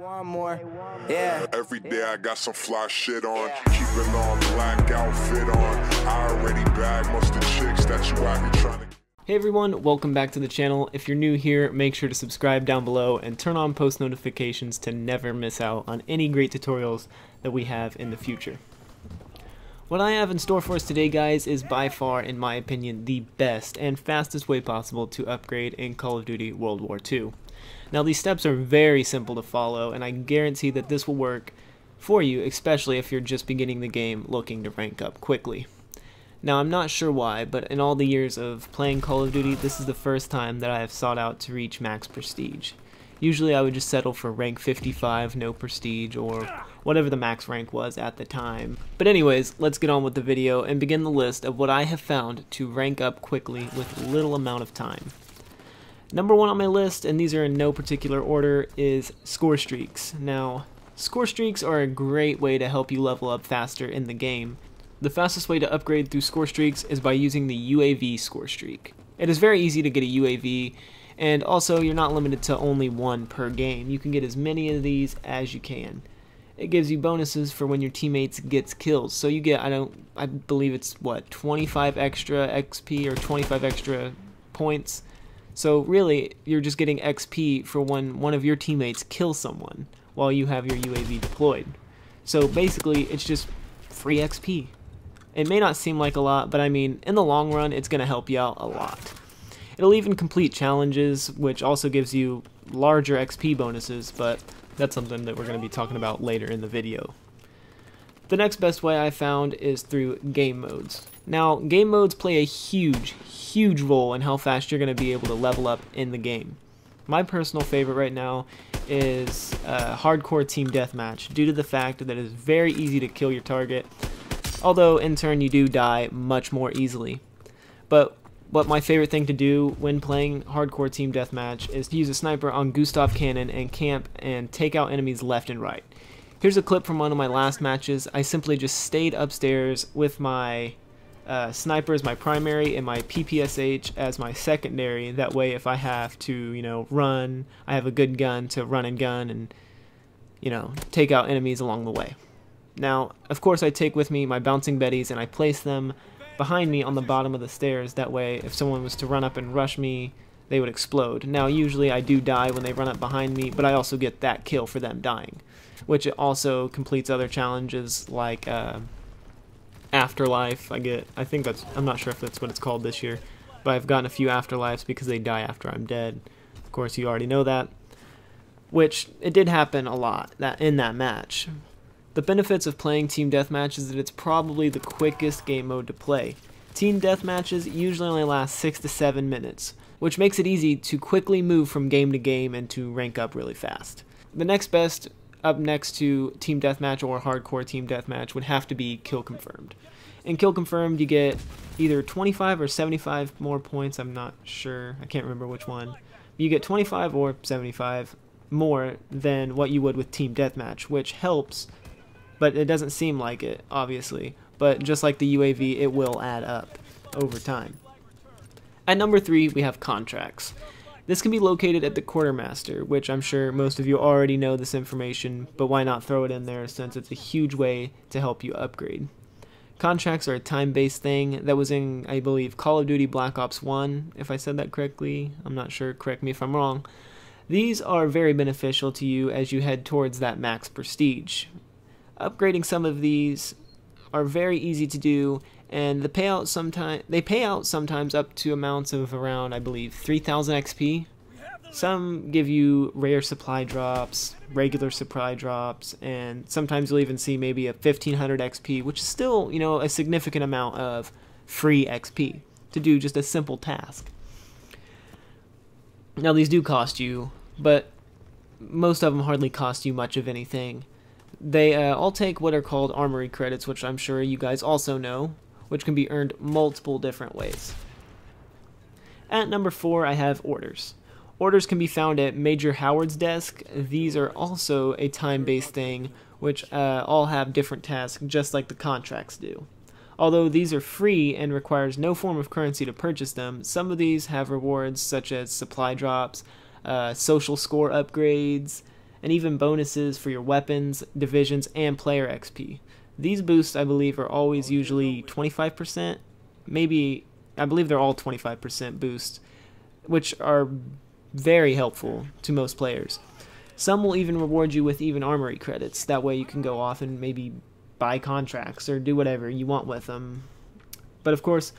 One more, yeah. Every day I got some fly shit on, keeping on black outfit on. I already bagged most of the chicks that you out here trying to. Hey everyone, welcome back to the channel. If you're new here, make sure to subscribe down below and turn on post notifications to never miss out on any great tutorials that we have in the future. What I have in store for us today, guys, is by far, in my opinion, the best and fastest way possible to upgrade in Call of Duty World War II. Now, these steps are very simple to follow, and I guarantee that this will work for you, especially if you're just beginning the game looking to rank up quickly. Now, I'm not sure why, but in all the years of playing Call of Duty, this is the first time that I have sought out to reach max prestige. Usually I would just settle for rank 55, no prestige, or whatever the max rank was at the time. But anyways, let's get on with the video and begin the list of what I have found to rank up quickly with little amount of time. Number one on my list, and these are in no particular order, is score streaks. Now, score streaks are a great way to help you level up faster in the game. The fastest way to upgrade through score streaks is by using the UAV score streak. It is very easy to get a UAV, and also you're not limited to only one per game. You can get as many of these as you can. It gives you bonuses for when your teammates gets kills. So you get, I believe it's what, 25 extra XP or 25 extra points. So really, you're just getting XP for when one of your teammates kills someone while you have your UAV deployed. So basically, it's just free XP. It may not seem like a lot, but I mean, in the long run, it's going to help you out a lot. It'll even complete challenges, which also gives you larger XP bonuses, but that's something that we're going to be talking about later in the video. The next best way I found is through game modes. Now, game modes play a huge role in how fast you're going to be able to level up in the game. My personal favorite right now is Hardcore Team Deathmatch, due to the fact that it is very easy to kill your target, although in turn you do die much more easily. But what my favorite thing to do when playing Hardcore Team Deathmatch is to use a sniper on Gustav Cannon and camp and take out enemies left and right. Here's a clip from one of my last matches. I simply just stayed upstairs with my sniper as my primary and my PPSH as my secondary. That way, if I have to, run, I have a good gun to run and gun and, take out enemies along the way. Now, of course, I take with me my bouncing betties and I place them behind me on the bottom of the stairs. That way, if someone was to run up and rush me, they would explode. Now, usually I do die when they run up behind me, but I also get that kill for them dying, which also completes other challenges like Afterlife. I'm not sure if that's what it's called this year, but I've gotten a few Afterlives because they die after I'm dead. Of course, you already know that, which it did happen a lot in that match. The benefits of playing Team Deathmatch is that it's probably the quickest game mode to play. Team Deathmatches usually only last 6 to 7 minutes, which makes it easy to quickly move from game to game and to rank up really fast. The next best up next to Team Deathmatch or Hardcore Team Deathmatch would have to be Kill Confirmed. In Kill Confirmed, you get either 25 or 75 more points. I'm not sure. I can't remember which one. You get 25 or 75 more than what you would with Team Deathmatch, which helps, but it doesn't seem like it, obviously. But just like the UAV, it will add up over time. At number 3, we have contracts. This can be located at the Quartermaster, which I'm sure most of you already know this information, but why not throw it in there since it's a huge way to help you upgrade. Contracts are a time-based thing that was in, I believe, Call of Duty Black Ops 1, if I said that correctly. I'm not sure, correct me if I'm wrong. These are very beneficial to you as you head towards that max prestige. Upgrading some of these are very easy to do, and they pay out sometimes up to amounts of around, I believe, 3,000 XP. Some give you rare supply drops, regular supply drops, and sometimes you'll even see maybe a 1,500 XP, which is still, a significant amount of free XP to do just a simple task. Now, these do cost you, but most of them hardly cost you much of anything. They all take what are called armory credits, which I'm sure you guys also know, which can be earned multiple different ways. At number 4, I have orders. Orders can be found at Major Howard's desk. These are also a time-based thing, which all have different tasks, just like the contracts do. Although these are free and requires no form of currency to purchase them, some of these have rewards such as supply drops, social score upgrades, and even bonuses for your weapons, divisions, and player XP. These boosts, I believe, are always usually 25%. Maybe, I believe they're all 25% boosts, which are very helpful to most players. Some will even reward you with even armory credits. That way you can go off and maybe buy contracts or do whatever you want with them. But of course,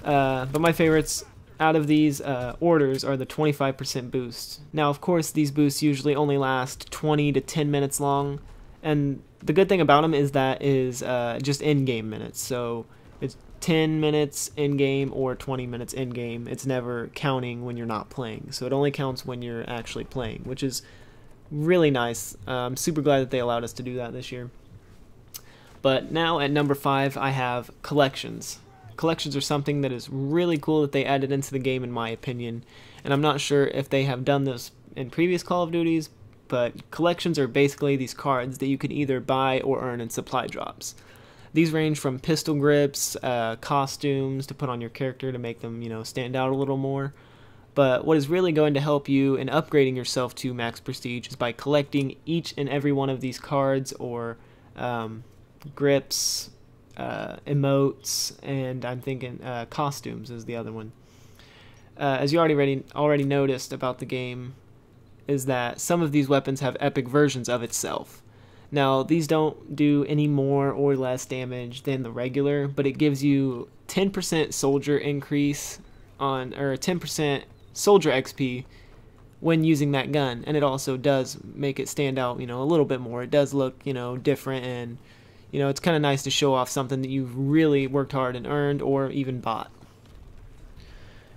but my favorites out of these orders are the 25% boost. Now, of course, these boosts usually only last 20 to 10 minutes long, and the good thing about them is that is just in-game minutes. So it's 10 minutes in-game or 20 minutes in-game. It's never counting when you're not playing. So it only counts when you're actually playing, which is really nice. I'm super glad that they allowed us to do that this year. But now at number 5, I have collections. Collections are something that is really cool that they added into the game, in my opinion, and I'm not sure if they have done this in previous Call of Duties, but collections are basically these cards that you can either buy or earn in supply drops. These range from pistol grips, costumes to put on your character to make them, stand out a little more. But what is really going to help you in upgrading yourself to max prestige is by collecting each and every one of these cards or grips, emotes, and I'm thinking costumes is the other one. As you already noticed about the game, is that some of these weapons have epic versions of itself. Now, these don't do any more or less damage than the regular, but it gives you 10% soldier increase on, or 10% soldier XP when using that gun, and it also does make it stand out, a little bit more. It does look, different, and it's kind of nice to show off something that you've really worked hard and earned or even bought.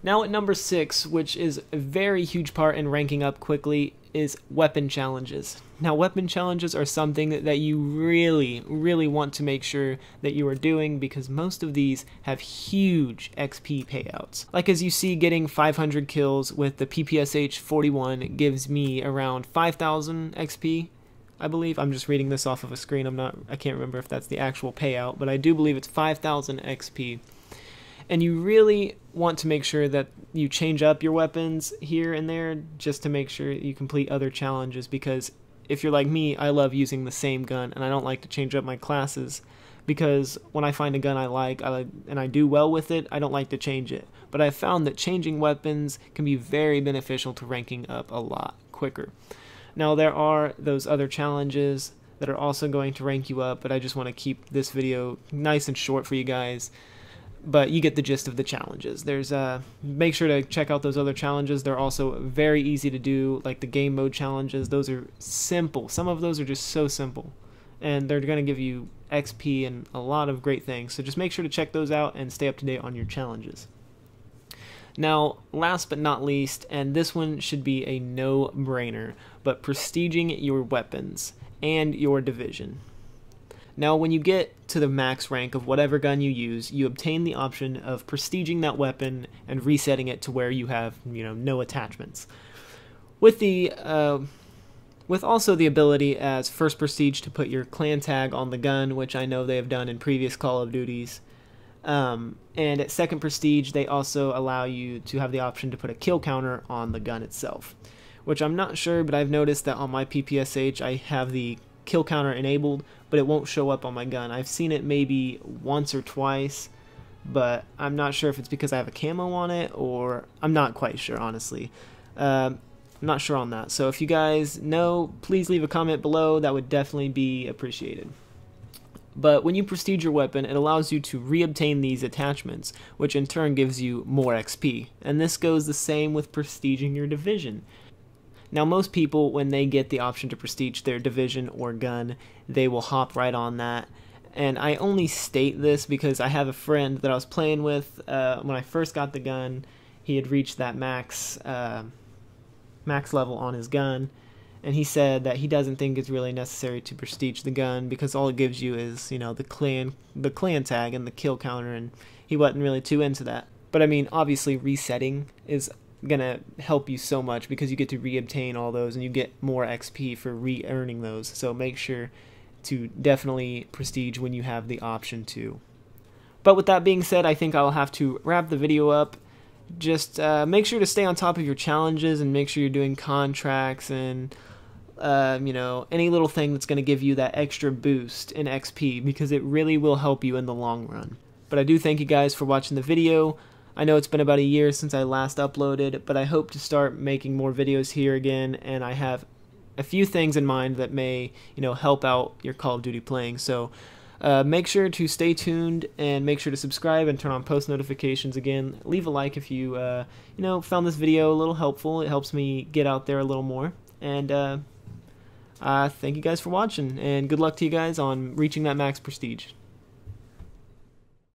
Now at number 6, which is a very huge part in ranking up quickly, is weapon challenges. Now weapon challenges are something that you really want to make sure that you are doing, because most of these have huge XP payouts. Like as you see, getting 500 kills with the PPSH 41 gives me around 5,000 XP. I believe. I'm just reading this off of a screen. I can't remember if that's the actual payout, but I do believe it's 5,000 XP. And you really want to make sure that you change up your weapons here and there just to make sure you complete other challenges, because if you're like me, I love using the same gun and I don't like to change up my classes, because when I find a gun I like and I do well with it, I don't like to change it. But I've found that changing weapons can be very beneficial to ranking up a lot quicker. Now there are those other challenges that are also going to rank you up, but I just want to keep this video nice and short for you guys. But you get the gist of the challenges. Make sure to check out those other challenges. They're also very easy to do, like the game mode challenges. Those are simple. Some of those are just so simple, and they're going to give you XP and a lot of great things. So just make sure to check those out and stay up to date on your challenges. Now, last but not least, and this one should be a no-brainer, but prestiging your weapons and your division. Now, when you get to the max rank of whatever gun you use, you obtain the option of prestiging that weapon and resetting it to where you have, no attachments. With also the ability as first prestige to put your clan tag on the gun, which I know they have done in previous Call of Duties. And at second prestige, they also allow you to have the option to put a kill counter on the gun itself, which I'm not sure, but I've noticed that on my PPSH I have the kill counter enabled, but it won't show up on my gun. I've seen it maybe once or twice, but I'm not sure if it's because I have a camo on it, or I'm not quite sure, honestly. I'm not sure on that. So if you guys know, please leave a comment below. That would definitely be appreciated. But when you prestige your weapon, it allows you to reobtain these attachments, which in turn gives you more XP. And this goes the same with prestiging your division. Now, most people, when they get the option to prestige their division or gun, they will hop right on that. And I only state this because I have a friend that I was playing with when I first got the gun. He had reached that max level on his gun, and he said that he doesn't think it's really necessary to prestige the gun because all it gives you is, the clan tag and the kill counter, and he wasn't really too into that. But I mean, obviously resetting is gonna help you so much because you get to reobtain all those and you get more XP for re-earning those. So make sure to definitely prestige when you have the option to. But with that being said, I think I'll have to wrap the video up. Just make sure to stay on top of your challenges and make sure you're doing contracts and you know, any little thing that's going to give you that extra boost in XP, because it really will help you in the long run. But I do thank you guys for watching the video. I know it's been about a year since I last uploaded, but I hope to start making more videos here again, and I have a few things in mind that may, you know, help out your Call of Duty playing. So make sure to stay tuned and make sure to subscribe and turn on post notifications. Again, leave a like if you you know, found this video a little helpful. It helps me get out there a little more. And thank you guys for watching, and good luck to you guys on reaching that max prestige.